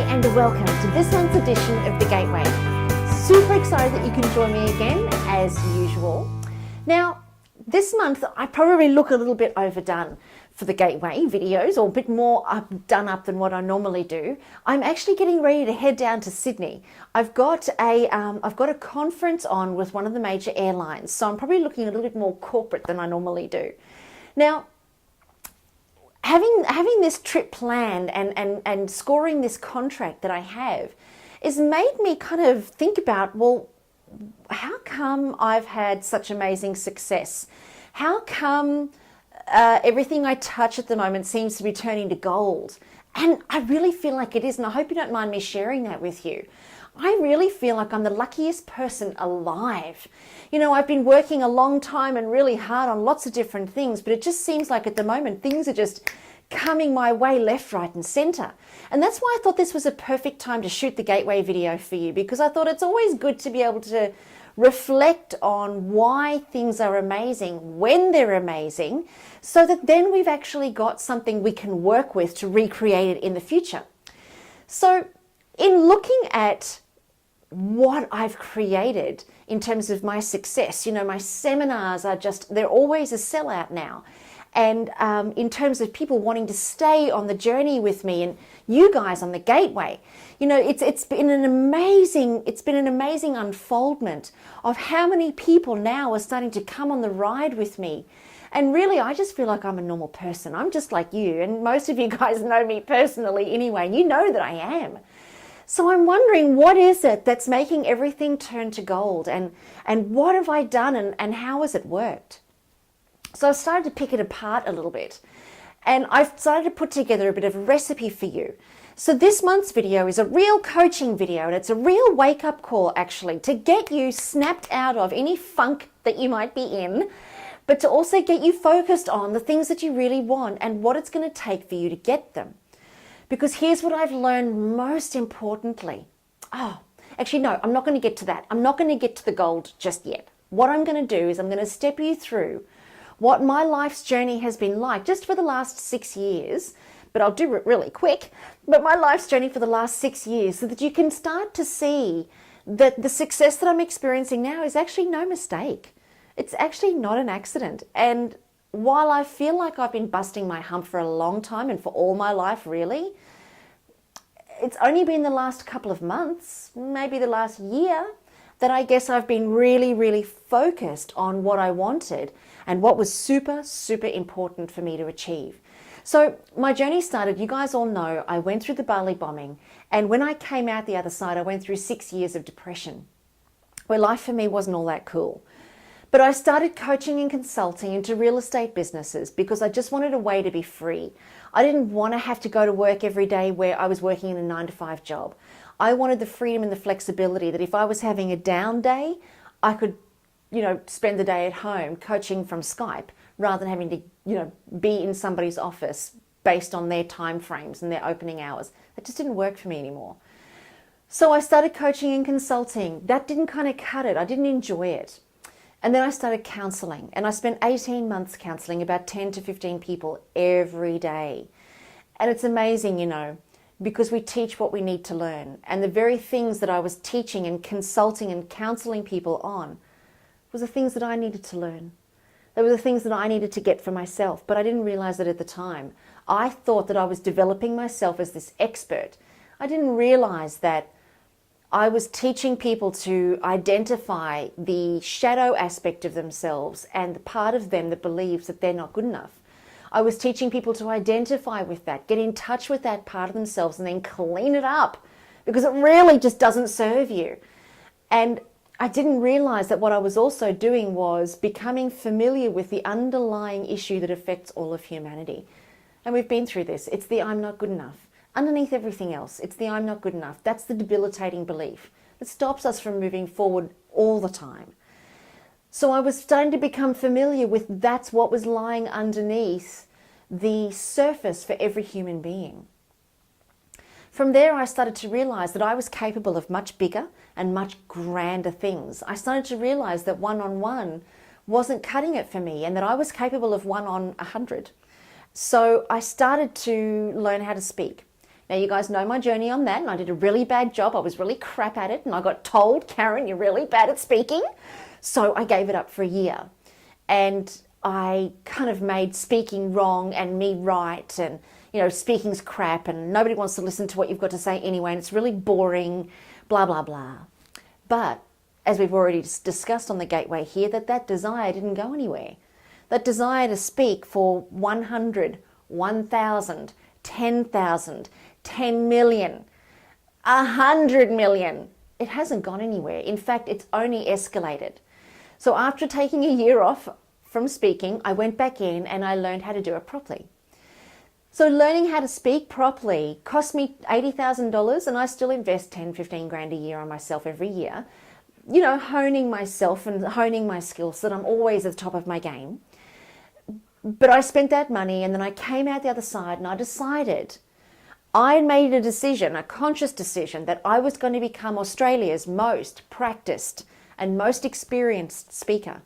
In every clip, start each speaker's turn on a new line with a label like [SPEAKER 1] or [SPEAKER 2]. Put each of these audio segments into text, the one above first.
[SPEAKER 1] and welcome to this month's edition of The Gateway. Super excited that you can join me again as usual. Now, this month I probably look a little bit overdone for the Gateway videos, or a bit more done up than what I normally do. I'm actually getting ready to head down to Sydney. I've got a conference on with one of the major airlines, so I'm probably looking a little bit more corporate than I normally do. Now, having this trip planned and scoring this contract that I have has made me kind of think about, well, how come I've had such amazing success? How come everything I touch at the moment seems to be turning to gold? And I really feel like it is, and I hope you don't mind me sharing that with you. I really feel like I'm the luckiest person alive. You know, I've been working a long time and really hard on lots of different things, but it just seems like at the moment things are just coming my way left, right and center. And that's why I thought this was a perfect time to shoot the Gateway video for you, because I thought it's always good to be able to reflect on why things are amazing when they're amazing, so that then we've actually got something we can work with to recreate it in the future. So in looking at what I've created in terms of my success, you know, my seminars are they're always a sellout now. And in terms of people wanting to stay on the journey with me, and you guys on the Gateway, you know, it's been an amazing unfoldment of how many people now are starting to come on the ride with me. And really, I just feel like I'm a normal person. I'm just like you, and most of you guys know me personally anyway, and you know that I am. So I'm wondering, what is it that's making everything turn to gold, and what have I done, and how has it worked? So I've started to pick it apart a little bit, and I've started to put together a bit of a recipe for you. So this month's video is a real coaching video, and it's a real wake-up call actually, to get you snapped out of any funk that you might be in, but to also get you focused on the things that you really want and what it's going to take for you to get them. Because here's what I've learned most importantly. Oh, actually, no, I'm not going to get to that. I'm not going to get to the gold just yet. What I'm going to do is I'm going to step you through what my life's journey has been like just for the last 6 years, but I'll do it really quick, but my life's journey for the last 6 years, so that you can start to see that the success that I'm experiencing now is actually no mistake. It's actually not an accident. And while I feel like I've been busting my hump for a long time, and for all my life really, it's only been the last couple of months, maybe the last year, that I guess I've been really, really focused on what I wanted and what was super, super important for me to achieve. So my journey started, you guys all know, I went through the Bali bombing, and when I came out the other side, I went through 6 years of depression, where life for me wasn't all that cool. But I started coaching and consulting into real estate businesses because I just wanted a way to be free. I didn't want to have to go to work every day where I was working in a 9-to-5 job. I wanted the freedom and the flexibility that if I was having a down day, I could, you know, spend the day at home coaching from Skype rather than having to, you know, be in somebody's office based on their time frames and their opening hours. That just didn't work for me anymore. So I started coaching and consulting. That didn't kind of cut it. I didn't enjoy it. And then I started counseling, and I spent 18 months counseling about 10 to 15 people every day. And it's amazing, you know, because we teach what we need to learn. And the very things that I was teaching and consulting and counseling people on was the things that I needed to learn. They were the things that I needed to get for myself, but I didn't realize it at the time. I thought that I was developing myself as this expert. I didn't realize that I was teaching people to identify the shadow aspect of themselves and the part of them that believes that they're not good enough. I was teaching people to identify with that, get in touch with that part of themselves, and then clean it up, because it really just doesn't serve you. And I didn't realize that what I was also doing was becoming familiar with the underlying issue that affects all of humanity. And we've been through this. It's the I'm not good enough. Underneath everything else, it's the I'm not good enough. That's the debilitating belief that stops us from moving forward all the time. So I was starting to become familiar with that's what was lying underneath the surface for every human being. From there, I started to realize that I was capable of much bigger and much grander things. I started to realize that one-on-one wasn't cutting it for me, and that I was capable of 1 on 100. So I started to learn how to speak. Now, you guys know my journey on that, and I did a really bad job. I was really crap at it, and I got told, Carren, you're really bad at speaking. So I gave it up for a year, and I kind of made speaking wrong and me right, and speaking's crap, and nobody wants to listen to what you've got to say anyway, and it's really boring, blah, blah, blah. But as we've already discussed on the gateway here, that desire didn't go anywhere. That desire to speak for 100, 1,000, 10,000, 10 million, 100 million, it hasn't gone anywhere. In fact, it's only escalated. So after taking a year off from speaking, I went back in and I learned how to do it properly. So learning how to speak properly cost me $80,000, and I still invest 10, 15 grand a year on myself every year, honing myself and honing my skills so that I'm always at the top of my game. But I spent that money, and then I came out the other side, and I made a decision, a conscious decision, that I was going to become Australia's most practiced and most experienced speaker.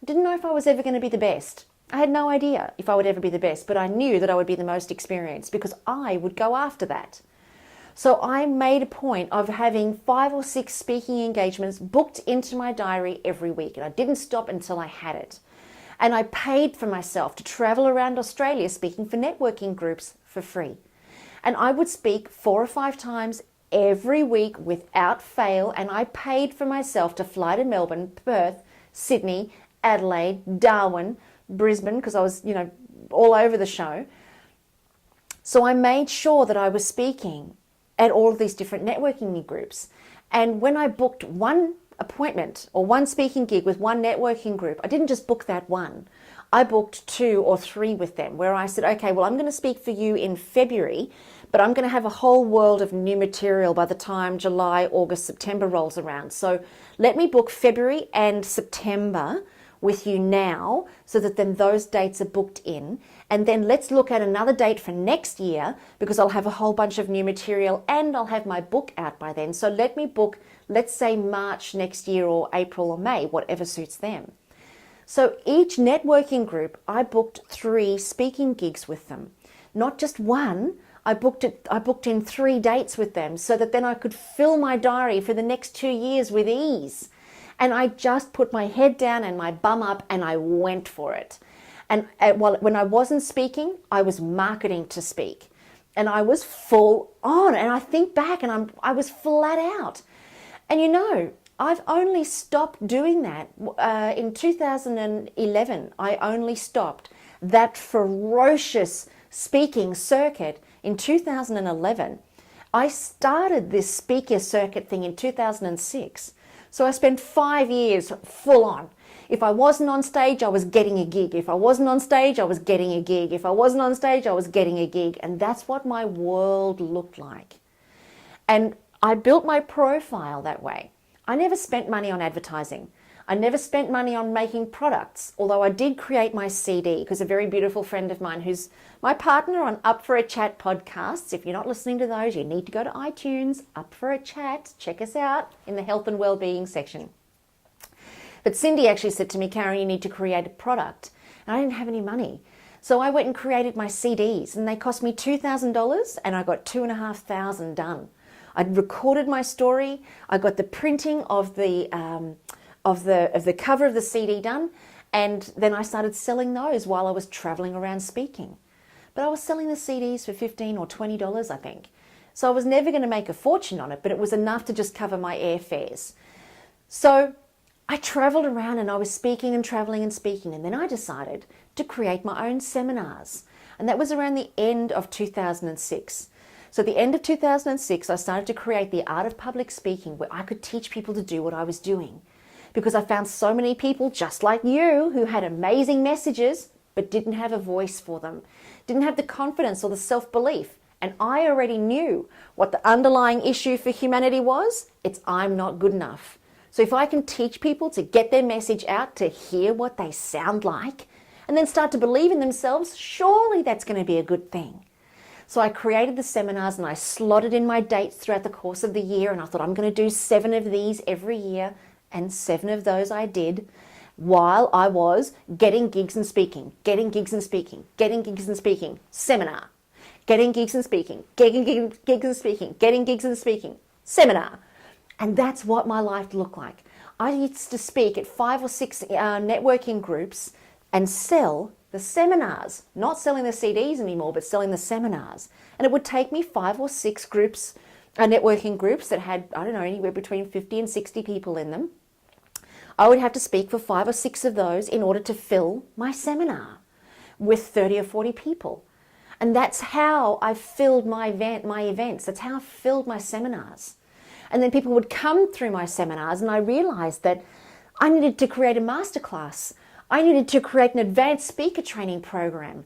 [SPEAKER 1] I didn't know if I was ever going to be the best. I had no idea if I would ever be the best, but I knew that I would be the most experienced because I would go after that. So I made a point of having 5 or 6 speaking engagements booked into my diary every week, and I didn't stop until I had it. And I paid for myself to travel around Australia speaking for networking groups for free. And I would speak 4 or 5 times every week without fail, and I paid for myself to fly to Melbourne, Perth, Sydney, Adelaide, Darwin, Brisbane, because I was, all over the show. So I made sure that I was speaking at all of these different networking groups. And when I booked one appointment or one speaking gig with one networking group, I didn't just book that one. I booked 2 or 3 with them, where I said, okay, well, I'm going to speak for you in February, but I'm going to have a whole world of new material by the time July, August, September rolls around. So let me book February and September with you now, so that then those dates are booked in. And then let's look at another date for next year, because I'll have a whole bunch of new material and I'll have my book out by then. So let me book, let's say March next year, or April or May, whatever suits them. So each networking group, I booked 3 speaking gigs with them. Not just one, I booked in 3 dates with them, so that then I could fill my diary for the next 2 years with ease. And I just put my head down and my bum up, and I went for it. And when I wasn't speaking, I was marketing to speak. And I was full on. And I think back, and I was flat out. And I've only stopped doing that in 2011. I only stopped that ferocious speaking circuit in 2011. I started this speaker circuit thing in 2006. So I spent 5 years full on. If I wasn't on stage, I was getting a gig. If I wasn't on stage, I was getting a gig. If I wasn't on stage, I was getting a gig. And that's what my world looked like. And I built my profile that way. I never spent money on advertising. I never spent money on making products, although I did create my CD, because a very beautiful friend of mine, who's my partner on Up for a Chat podcasts, if you're not listening to those, you need to go to iTunes, Up for a Chat, check us out in the health and well-being section. But Cindy actually said to me, Carren, you need to create a product. And I didn't have any money. So I went and created my CDs, and they cost me $2,000, and I got 2,500 done. I'd recorded my story. I got the printing of the cover of the CD done, and then I started selling those while I was traveling around speaking. But I was selling the CDs for $15 or $20, I think. So I was never going to make a fortune on it, but it was enough to just cover my airfares. So I traveled around and I was speaking and traveling and speaking, and then I decided to create my own seminars. And that was around the end of 2006. So at the end of 2006, I started to create the Art of Public Speaking, where I could teach people to do what I was doing. Because I found so many people just like you who had amazing messages but didn't have a voice for them, didn't have the confidence or the self-belief. And I already knew what the underlying issue for humanity was. It's I'm not good enough. So if I can teach people to get their message out, to hear what they sound like, and then start to believe in themselves, surely that's going to be a good thing. So I created the seminars and I slotted in my dates throughout the course of the year, and I thought I'm going to do 7 of these every year. And 7 of those I did while I was getting gigs and speaking, getting gigs and speaking, getting gigs and speaking, seminar, getting gigs and speaking, getting gigs and speaking, getting gigs and speaking, seminar. And that's what my life looked like. I used to speak at 5 or 6 networking groups and sell the seminars, not selling the CDs anymore, but selling the seminars. And it would take me 5 or 6 groups, networking groups that had, I don't know, anywhere between 50 and 60 people in them. I would have to speak for 5 or 6 of those in order to fill my seminar with 30 or 40 people. And that's how I filled my events. That's how I filled my seminars. And then people would come through my seminars, and I realized that I needed to create a masterclass. I needed to create an advanced speaker training program.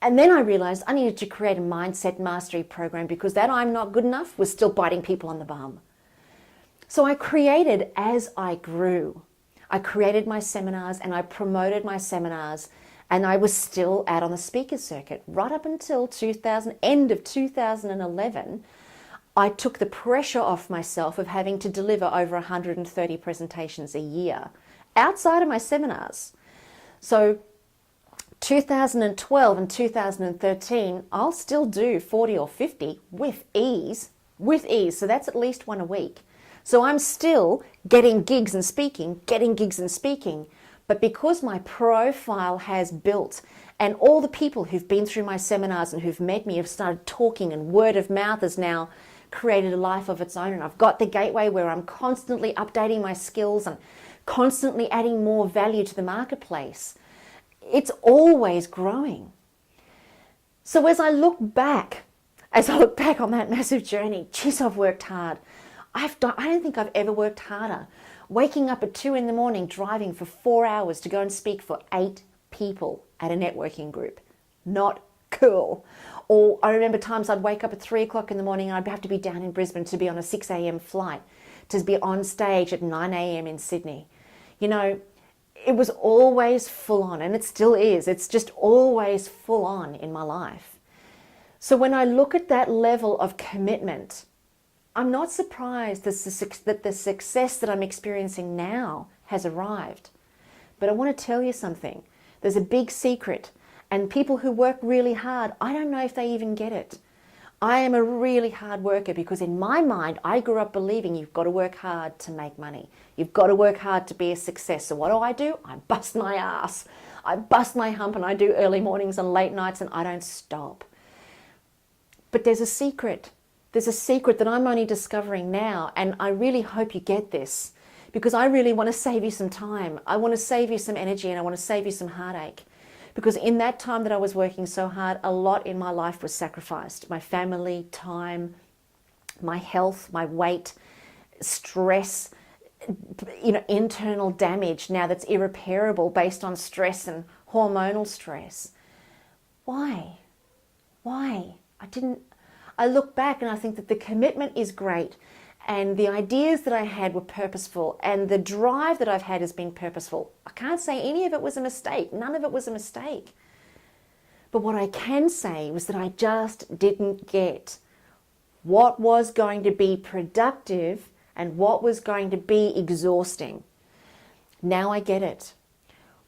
[SPEAKER 1] And then I realized I needed to create a mindset mastery program, because that I'm not good enough was still biting people on the bum. So I created as I grew. I created my seminars and I promoted my seminars, and I was still out on the speaker circuit right up until end of 2011. I took the pressure off myself of having to deliver over 130 presentations a year outside of my seminars. So 2012 and 2013, I'll still do 40 or 50 with ease. So that's at least one a week. So I'm still getting gigs and speaking. But because my profile has built, and all the people who've been through my seminars and who've met me have started talking, and word of mouth has now created a life of its own, and I've got the gateway where I'm constantly updating my skills and constantly adding more value to the marketplace. It's always growing. So as I look back on that massive journey, geez, I've worked hard. I don't think I've ever worked harder. Waking up at 2 in the morning, driving for 4 hours to go and speak for 8 people at a networking group. Not cool. Or I remember times I'd wake up at 3 o'clock in the morning and I'd have to be down in Brisbane to be on a 6 a.m. flight, to be on stage at 9 a.m. in Sydney. You know, it was always full on, and it still is. It's just always full on in my life. So when I look at that level of commitment, I'm not surprised that the success that I'm experiencing now has arrived. But I want to tell you something. There's a big secret, and people who work really hard, I don't know if they even get it. I am a really hard worker, because in my mind, I grew up believing you've got to work hard to make money. You've got to work hard to be a success. So what do? I bust my ass. I bust my hump, and I do early mornings and late nights, and I don't stop. But there's a secret. There's a secret that I'm only discovering now, and I really hope you get this, because I really want to save you some time. I want to save you some energy, and I want to save you some heartache. Because in that time that I was working so hard, a lot in my life was sacrificed. My family, time, my health, my weight, stress, internal damage now that's irreparable based on stress and hormonal stress. Why? I look back and I think that the commitment is great, and the ideas that I had were purposeful, and the drive that I've had has been purposeful. I can't say any of it was a mistake. None of it was a mistake. But what I can say was that I just didn't get what was going to be productive and what was going to be exhausting. Now I get it.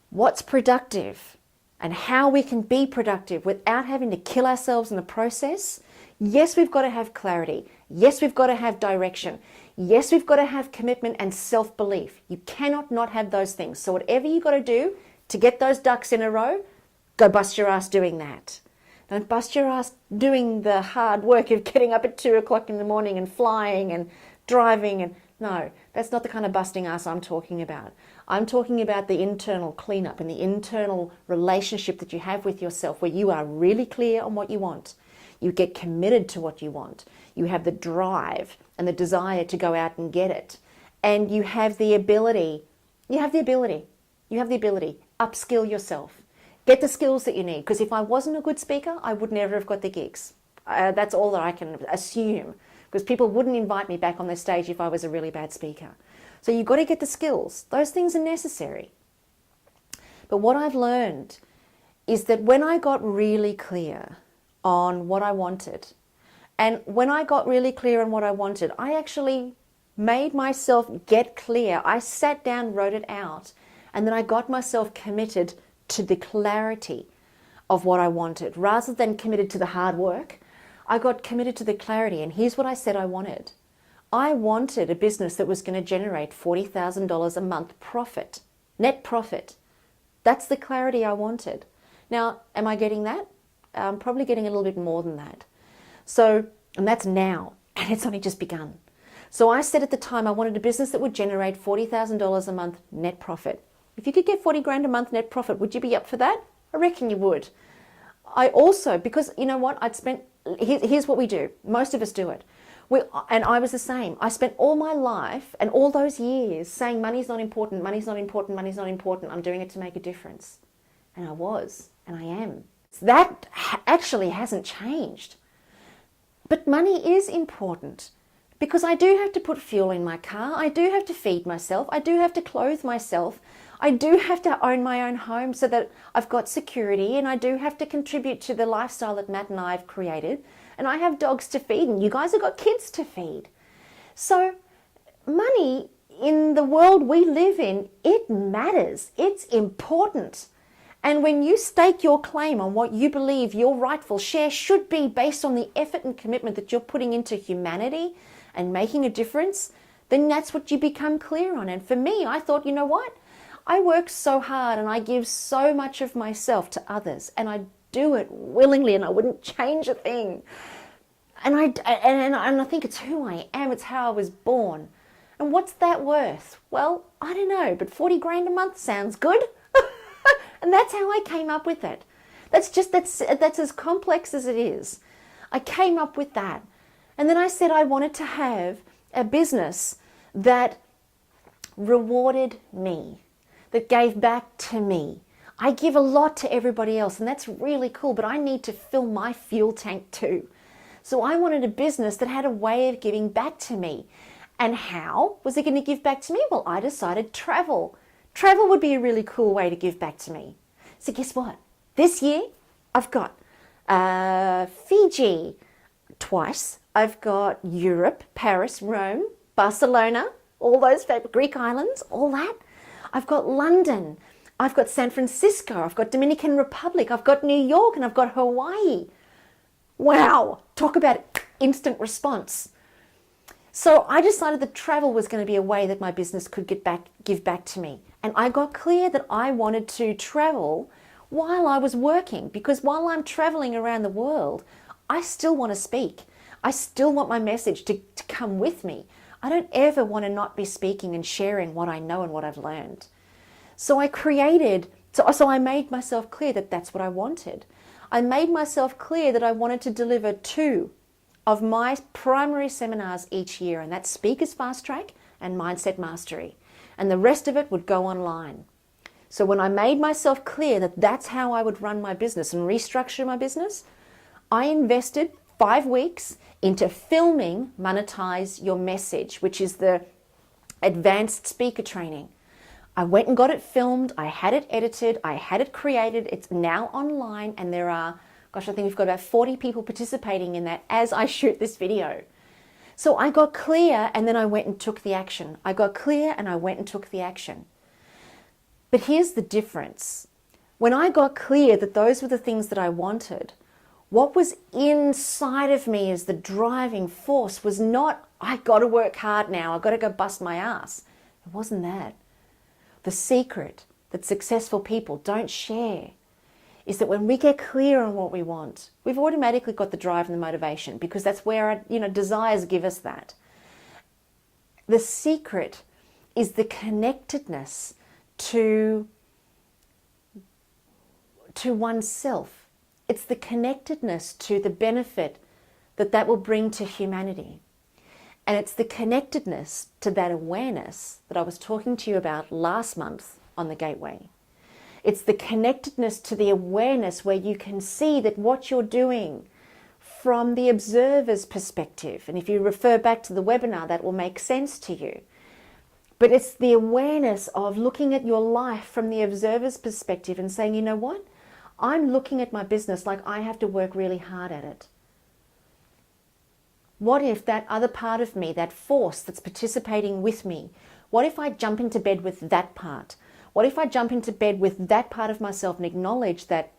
[SPEAKER 1] What's productive and how we can be productive without having to kill ourselves in the process. Yes, we've got to have clarity. Yes, we've got to have direction. Yes, we've got to have commitment and self-belief. You cannot not have those things. So whatever you got to do to get those ducks in a row, go bust your ass doing that. Don't bust your ass doing the hard work of getting up at 2 o'clock in the morning and flying and driving. And no, that's not the kind of busting ass I'm talking about. I'm talking about the internal cleanup and the internal relationship that you have with yourself, where you are really clear on what you want. You get committed to what you want. You have the drive and the desire to go out and get it. And you have the ability, upskill yourself. Get the skills that you need. Because if I wasn't a good speaker, I would never have got the gigs. That's all that I can assume. Because people wouldn't invite me back on their stage if I was a really bad speaker. So you've got to get the skills. Those things are necessary. But what I've learned is that when I got really clear on what I wanted, and when I got really clear on what I wanted, I actually made myself get clear. I sat down, wrote it out, and then I got myself committed to the clarity of what I wanted, rather than committed to the hard work, I got committed to the clarity, and here's what I said I wanted. I wanted a business that was going to generate $40,000 a month profit, net profit. That's the clarity I wanted. Now, am I getting that? I'm probably getting a little bit more than that. So, and that's now, and it's only just begun. So I said at the time I wanted a business that would generate $40,000 a month net profit. If you could get 40 grand a month net profit, would you be up for that? I reckon you would. I also, because you know what, here's what we do. Most of us do it. And I was the same. I spent all my life and all those years saying money's not important, money's not important, money's not important. I'm doing it to make a difference. And I was, and I am. That actually hasn't changed. But money is important because I do have to put fuel in my car. I do have to feed myself. I do have to clothe myself. I do have to own my own home so that I've got security, and I do have to contribute to the lifestyle that Matt and I have created. And I have dogs to feed, and you guys have got kids to feed. So money in the world we live in, it matters. It's important. And when you stake your claim on what you believe your rightful share should be based on the effort and commitment that you're putting into humanity and making a difference, then that's what you become clear on. And for me, I thought, you know what? I work so hard and I give so much of myself to others, and I do it willingly, and I wouldn't change a thing. And I think it's who I am. It's how I was born. And what's that worth? Well, I don't know, but 40 grand a month sounds good. And that's how I came up with it. That's as complex as it is. I came up with that. And then I said I wanted to have a business that rewarded me, that gave back to me. I give a lot to everybody else, and that's really cool, but I need to fill my fuel tank too. So I wanted a business that had a way of giving back to me. And how was it going to give back to me? Well, I decided travel. Travel would be a really cool way to give back to me. So guess what? This year, I've got Fiji twice. I've got Europe, Paris, Rome, Barcelona, all those Greek islands, all that. I've got London. I've got San Francisco. I've got Dominican Republic. I've got New York, and I've got Hawaii. Wow, talk about instant response. So I decided that travel was going to be a way that my business could give back to me. And I got clear that I wanted to travel while I was working, because while I'm traveling around the world, I still want to speak. I still want my message to come with me. I don't ever want to not be speaking and sharing what I know and what I've learned. So I made myself clear that that's what I wanted. I made myself clear that I wanted to deliver 2 of my primary seminars each year, and that's Speakers Fast Track and Mindset Mastery. And the rest of it would go online. So when I made myself clear that that's how I would run my business and restructure my business, I invested 5 weeks into filming Monetize Your Message, which is the advanced speaker training. I went and got it filmed, I had it edited, I had it created, it's now online, and there are, I think we've got about 40 people participating in that as I shoot this video. So I got clear, and then I went and took the action. I got clear and I went and took the action. But here's the difference. When I got clear that those were the things that I wanted, what was inside of me as the driving force was not, I got to work hard now, I've got to go bust my ass. It wasn't that. The secret that successful people don't share is that when we get clear on what we want, we've automatically got the drive and the motivation, because that's where our desires give us that. The secret is the connectedness to oneself. It's the connectedness to the benefit that will bring to humanity. And it's the connectedness to that awareness that I was talking to you about last month on the Gateway. It's the connectedness to the awareness where you can see that what you're doing from the observer's perspective, and if you refer back to the webinar, that will make sense to you. But it's the awareness of looking at your life from the observer's perspective and saying, you know what? I'm looking at my business like I have to work really hard at it. What if that other part of me, that force that's participating with me, what if I jump into bed with that part? What if I jump into bed with that part of myself and acknowledge that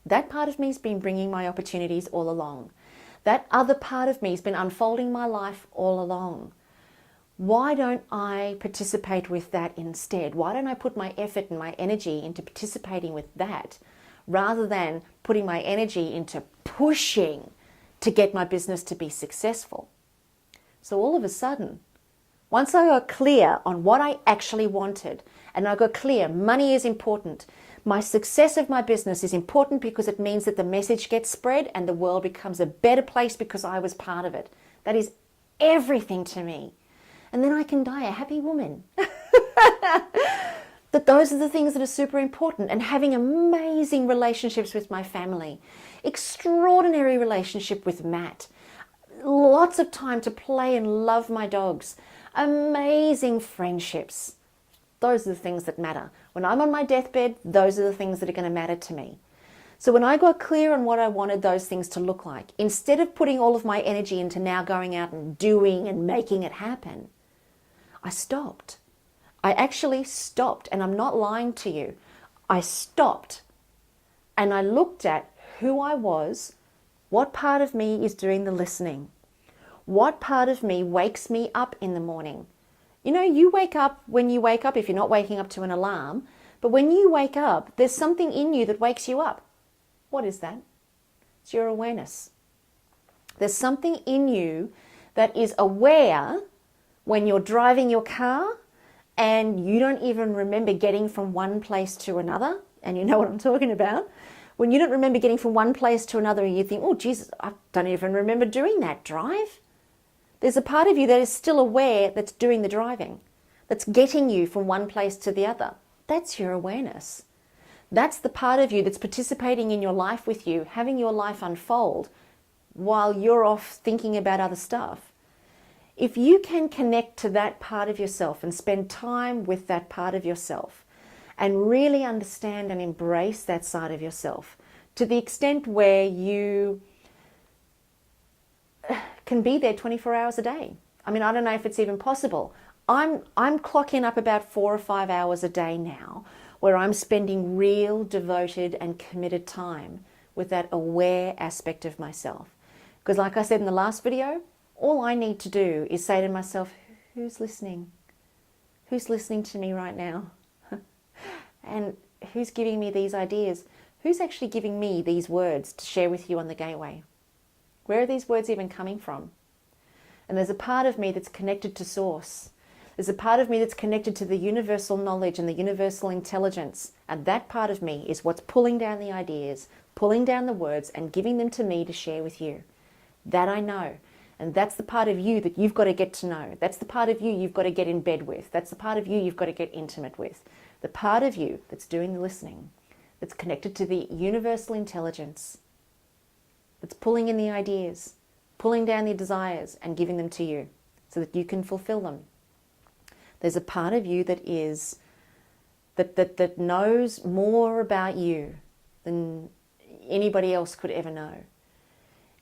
[SPEAKER 1] that part of me has been bringing my opportunities all along? That other part of me has been unfolding my life all along. Why don't I participate with that instead? Why don't I put my effort and my energy into participating with that rather than putting my energy into pushing to get my business to be successful? So all of a sudden, once I got clear on what I actually wanted, and I got clear, money is important. My success of my business is important because it means that the message gets spread and the world becomes a better place because I was part of it. That is everything to me. And then I can die a happy woman. That those are the things that are super important. And having amazing relationships with my family, extraordinary relationship with Matt, lots of time to play and love my dogs, amazing friendships. Those are the things that matter. When I'm on my deathbed, those are the things that are going to matter to me. So when I got clear on what I wanted those things to look like, instead of putting all of my energy into now going out and doing and making it happen, I stopped. I actually stopped, and I'm not lying to you. I stopped and I looked at who I was, what part of me is doing the listening, what part of me wakes me up in the morning. You know, you wake up when you wake up if you're not waking up to an alarm, but when you wake up, there's something in you that wakes you up. What is that? It's your awareness. There's something in you that is aware when you're driving your car and you don't even remember getting from one place to another, and you know what I'm talking about. When you don't remember getting from one place to another and you think, oh, Jesus, I don't even remember doing that drive. There's a part of you that is still aware that's doing the driving, that's getting you from one place to the other. That's your awareness. That's the part of you that's participating in your life with you, having your life unfold while you're off thinking about other stuff. If you can connect to that part of yourself and spend time with that part of yourself and really understand and embrace that side of yourself to the extent where you can be there 24 hours a day. I mean, I don't know if it's even possible. I'm clocking up about 4 or 5 hours a day now where I'm spending real devoted and committed time with that aware aspect of myself. Because like I said in the last video, all I need to do is say to myself, who's listening? Who's listening to me right now? And who's giving me these ideas? Who's actually giving me these words to share with you on the gateway? Where are these words even coming from? And there's a part of me that's connected to source. There's a part of me that's connected to the universal knowledge and the universal intelligence. And that part of me is what's pulling down the ideas, pulling down the words and giving them to me to share with you. That I know. And that's the part of you that you've got to get to know. That's the part of you you've got to get in bed with. That's the part of you you've got to get intimate with. The part of you that's doing the listening, that's connected to the universal intelligence, that's pulling in the ideas, pulling down the desires and giving them to you so that you can fulfill them. There's a part of you that is, that knows more about you than anybody else could ever know.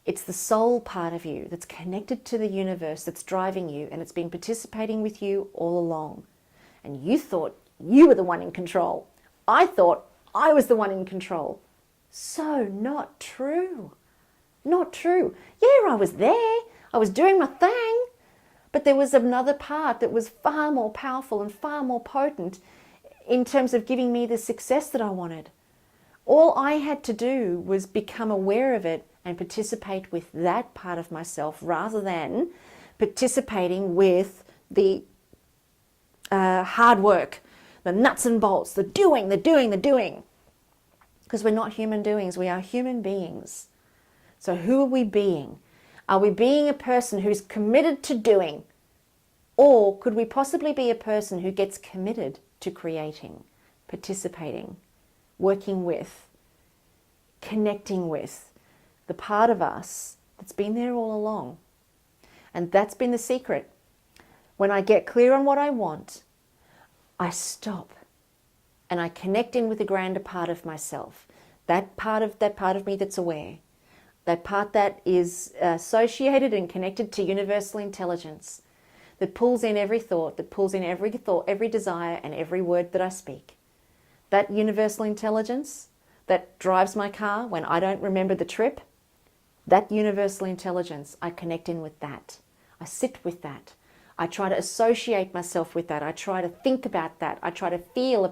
[SPEAKER 1] It's the soul part of you that's connected to the universe, that's driving you, and it's been participating with you all along. And you thought you were the one in control. I thought I was the one in control. So not true. Not true. Yeah, I was there. I was doing my thing. But there was another part that was far more powerful and far more potent in terms of giving me the success that I wanted. All I had to do was become aware of it and participate with that part of myself rather than participating with the hard work, the nuts and bolts, the doing. Because we're not human doings, we are human beings. So who are we being? Are we being a person who's committed to doing? Or could we possibly be a person who gets committed to creating, participating, working with, connecting with the part of us that's been there all along? And that's been the secret. When I get clear on what I want, I stop and I connect in with the grander part of myself. That part of me that's aware. That part that is associated and connected to universal intelligence, that pulls in every thought, every desire and every word that I speak. That universal intelligence that drives my car when I don't remember the trip, That universal intelligence, I connect in with that. I sit with that. I try to associate myself with that. I try to think about that. I try to feel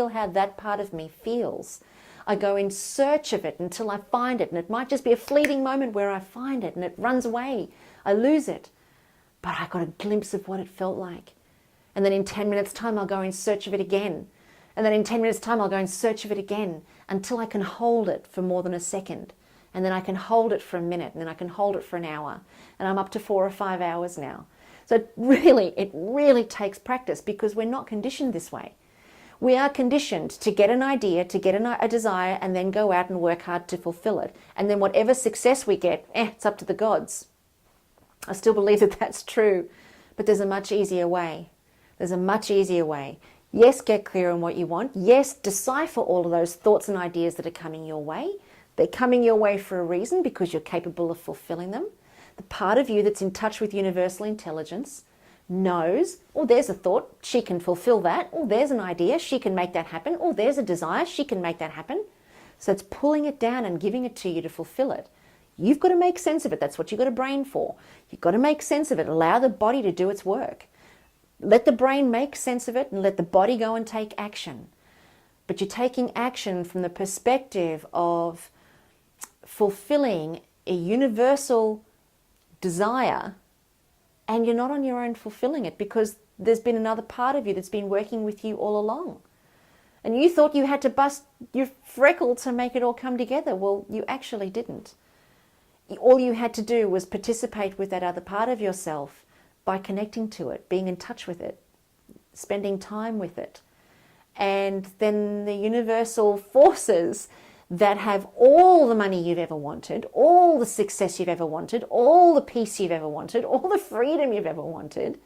[SPEAKER 1] how that part of me feels. I go in search of it until I find it. And it might just be a fleeting moment where I find it and it runs away. I lose it. But I got a glimpse of what it felt like. And then in 10 minutes time, I'll go in search of it again. And then in 10 minutes time, I'll go in search of it again until I can hold it for more than a second. And then I can hold it for a minute, and then I can hold it for an hour. And I'm up to 4 or 5 hours now. So it really takes practice, because we're not conditioned this way. We are conditioned to get an idea, to get a desire, and then go out and work hard to fulfill it. And then whatever success we get, it's up to the gods. I still believe that that's true, but there's a much easier way. There's a much easier way. Yes, get clear on what you want. Yes, decipher all of those thoughts and ideas that are coming your way. They're coming your way for a reason, because you're capable of fulfilling them. The part of you that's in touch with universal intelligence knows, oh, there's a thought, she can fulfill that. Oh, there's an idea, she can make that happen. Oh, there's a desire, she can make that happen. So it's pulling it down and giving it to you to fulfill it. You've got to make sense of it. That's what you've got a brain for. You've got to make sense of it. Allow the body to do its work. Let the brain make sense of it and let the body go and take action. But you're taking action from the perspective of fulfilling a universal desire, and you're not on your own fulfilling it, because there's been another part of you that's been working with you all along. And you thought you had to bust your freckle to make it all come together. Well, you actually didn't. All you had to do was participate with that other part of yourself by connecting to it, being in touch with it, spending time with it. And then the universal forces that have all the money you've ever wanted, all the success you've ever wanted, all the peace you've ever wanted, all the freedom you've ever wanted.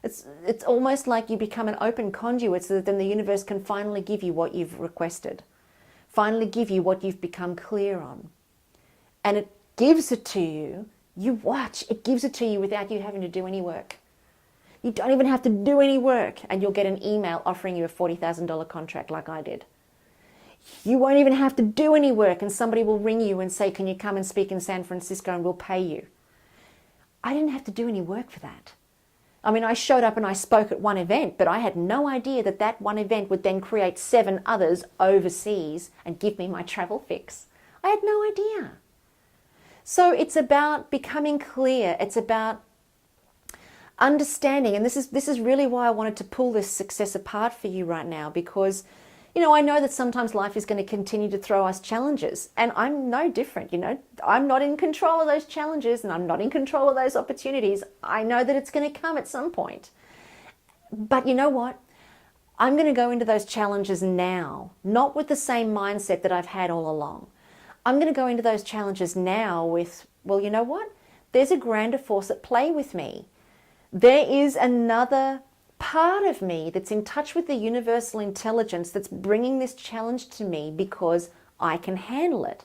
[SPEAKER 1] It's almost like you become an open conduit, so that then the universe can finally give you what you've requested, finally give you what you've become clear on. And it gives it to you. You watch, it gives it to you without you having to do any work. You don't even have to do any work, and you'll get an email offering you a $40,000 contract like I did. You won't even have to do any work, and somebody will ring you and say, can you come and speak in San Francisco, and we'll pay you. I didn't have to do any work for that. I mean, I showed up and I spoke at one event, but I had no idea that that one event would then create 7 others overseas and give me my travel fix. I had no idea. So it's about becoming clear. It's about understanding. And this is really why I wanted to pull this success apart for you right now, because I know that sometimes life is going to continue to throw us challenges, and I'm no different. I'm not in control of those challenges, and I'm not in control of those opportunities. I know that it's going to come at some point. But you know what? I'm going to go into those challenges now, not with the same mindset that I've had all along. I'm going to go into those challenges now with, well, you know what? There's a grander force at play with me. There is another part of me that's in touch with the universal intelligence that's bringing this challenge to me because I can handle it.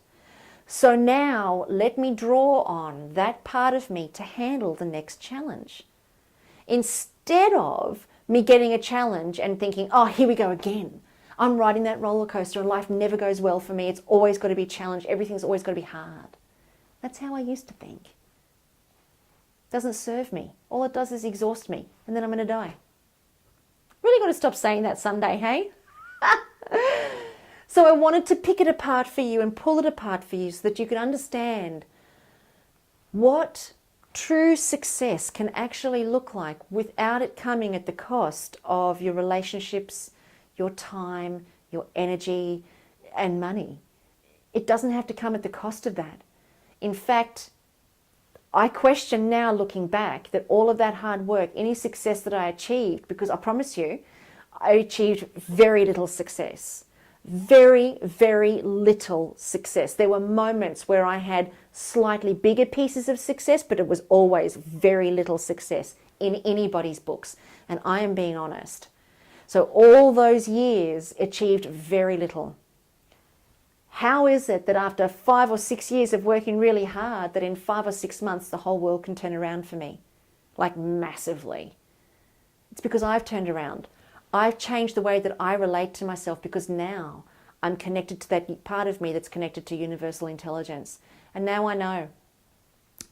[SPEAKER 1] So now let me draw on that part of me to handle the next challenge. Instead of me getting a challenge and thinking, oh, here we go again. I'm riding that roller coaster and life never goes well for me. It's always got to be challenged. Everything's always got to be hard. That's how I used to think. It doesn't serve me. All it does is exhaust me, and then I'm going to die. Really got to stop saying that someday, hey? So I wanted to pick it apart for you and pull it apart for you so that you can understand what true success can actually look like without it coming at the cost of your relationships, your time, your energy, and money. It doesn't have to come at the cost of that. In fact, I question now, looking back, that all of that hard work, any success that I achieved, because I promise you, I achieved very little success. Very, very little success. There were moments where I had slightly bigger pieces of success, but it was always very little success in anybody's books. And I am being honest. So all those years achieved very little. How is it that after 5 or 6 years of working really hard, that in 5 or 6 months the whole world can turn around for me? Like massively. It's because I've turned around. I've changed the way that I relate to myself, because now I'm connected to that part of me that's connected to universal intelligence. And now I know.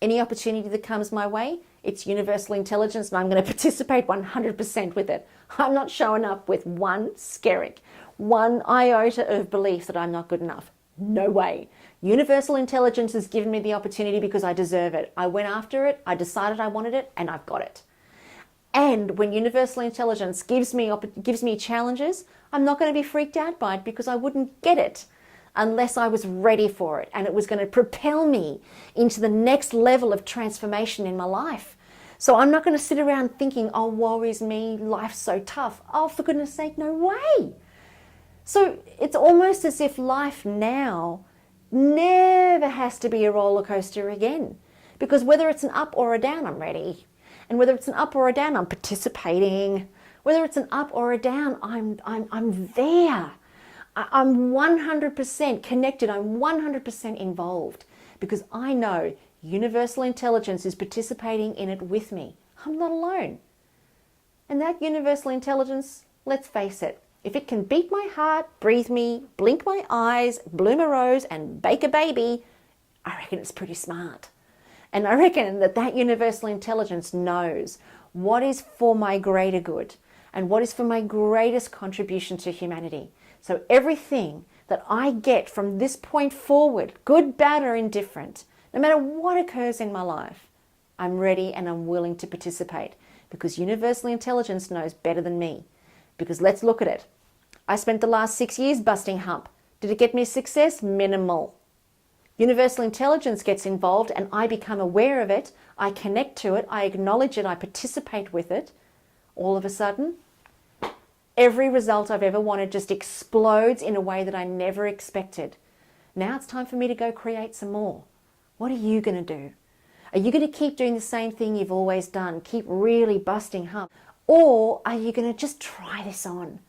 [SPEAKER 1] Any opportunity that comes my way, it's universal intelligence, and I'm going to participate 100% with it. I'm not showing up with one skerrick, one iota of belief that I'm not good enough. No way. Universal intelligence has given me the opportunity because I deserve it. I went after it, I decided I wanted it, and I've got it. And when universal intelligence gives me challenges, I'm not going to be freaked out by it because I wouldn't get it unless I was ready for it, and it was going to propel me into the next level of transformation in my life. So I'm not going to sit around thinking, oh, woe is me, life's so tough. Oh, for goodness sake, no way. So it's almost as if life now never has to be a roller coaster again, because whether it's an up or a down, I'm ready. And whether it's an up or a down, I'm participating. Whether it's an up or a down, I'm there. I'm 100% connected. I'm 100% involved because I know universal intelligence is participating in it with me. I'm not alone. And that universal intelligence, let's face it, if it can beat my heart, breathe me, blink my eyes, bloom a rose, and bake a baby, I reckon it's pretty smart. And I reckon that universal intelligence knows what is for my greater good and what is for my greatest contribution to humanity. So everything that I get from this point forward, good, bad, or indifferent, no matter what occurs in my life, I'm ready and I'm willing to participate because universal intelligence knows better than me. Because let's look at it. I spent the last 6 years busting hump. Did it get me success? Minimal. Universal intelligence gets involved and I become aware of it. I connect to it. I acknowledge it. I participate with it. All of a sudden, every result I've ever wanted just explodes in a way that I never expected. Now it's time for me to go create some more. What are you going to do? Are you going to keep doing the same thing you've always done? Keep really busting hump? Or are you going to just try this on?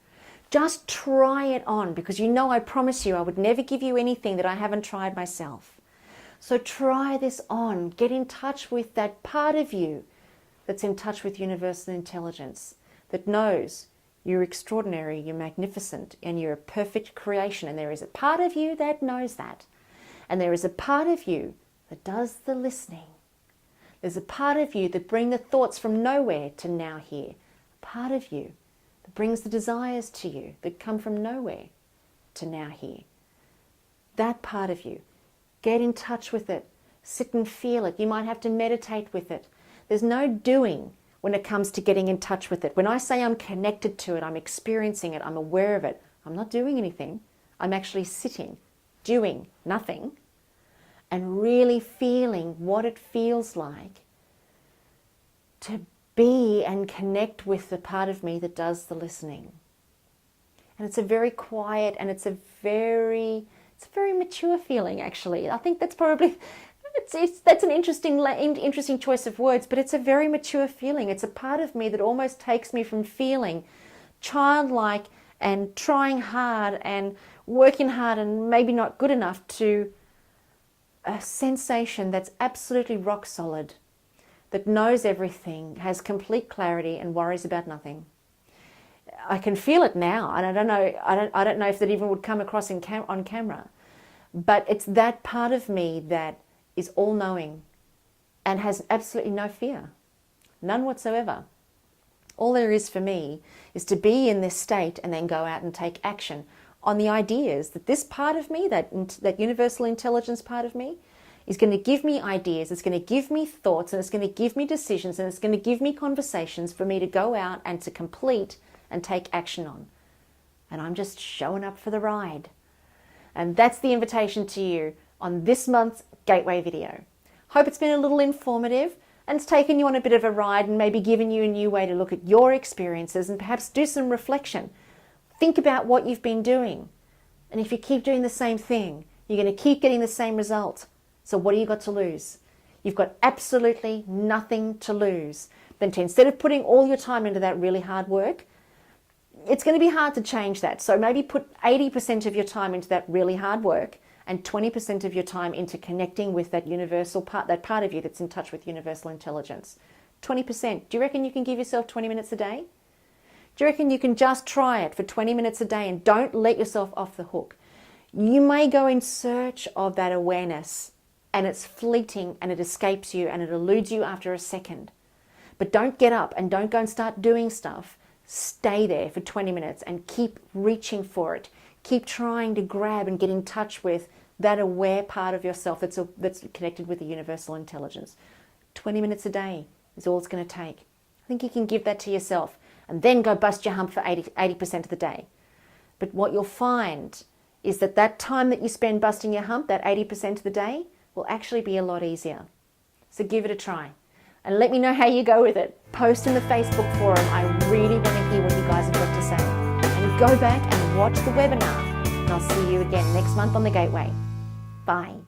[SPEAKER 1] Just try it on because you know I promise you I would never give you anything that I haven't tried myself. So try this on. Get in touch with that part of you that's in touch with universal intelligence, that knows you're extraordinary, you're magnificent, and you're a perfect creation. And there is a part of you that knows that. And there is a part of you that does the listening. There's a part of you that brings the thoughts from nowhere to now here. A part of you that brings the desires to you that come from nowhere to now here. That part of you. Get in touch with it. Sit and feel it. You might have to meditate with it. There's no doing when it comes to getting in touch with it. When I say I'm connected to it, I'm experiencing it, I'm aware of it, I'm not doing anything. I'm actually sitting, doing nothing, and really feeling what it feels like to be and connect with the part of me that does the listening. And it's a very quiet and it's a very mature feeling, actually. I think that's probably... That's an interesting choice of words, but it's a very mature feeling. It's a part of me that almost takes me from feeling childlike and trying hard and working hard and maybe not good enough to a sensation that's absolutely rock solid, that knows everything, has complete clarity and worries about nothing. I can feel it now, and I don't know if that even would come across on camera, but it's that part of me that is all-knowing and has absolutely no fear, none whatsoever. All there is for me is to be in this state and then go out and take action on the ideas that this part of me, that universal intelligence part of me, is going to give me ideas, it's going to give me thoughts, and it's going to give me decisions, and it's going to give me conversations for me to go out and to complete and take action on. And I'm just showing up for the ride. And that's the invitation to you on this month's Gateway video. Hope it's been a little informative and it's taken you on a bit of a ride and maybe given you a new way to look at your experiences and perhaps do some reflection. Think about what you've been doing. And if you keep doing the same thing, you're going to keep getting the same result. So what do you got to lose? You've got absolutely nothing to lose. Then instead of putting all your time into that really hard work, it's going to be hard to change that. So maybe put 80% of your time into that really hard work and 20% of your time into connecting with that universal part, that part of you that's in touch with universal intelligence. 20%. Do you reckon you can give yourself 20 minutes a day? Do you reckon you can just try it for 20 minutes a day and don't let yourself off the hook? You may go in search of that awareness and it's fleeting and it escapes you and it eludes you after a second. But don't get up and don't go and start doing stuff. Stay there for 20 minutes and keep reaching for it. Keep trying to grab and get in touch with that aware part of yourself that's connected with the universal intelligence. 20 minutes a day is all it's going to take. I think you can give that to yourself and then go bust your hump for 80% of the day. But what you'll find is that time that you spend busting your hump, that 80% of the day, will actually be a lot easier. So give it a try. And let me know how you go with it. Post in the Facebook forum. I really want to hear what you guys have got to say. And go back and watch the webinar. And I'll see you again next month on the Gateway. Bye.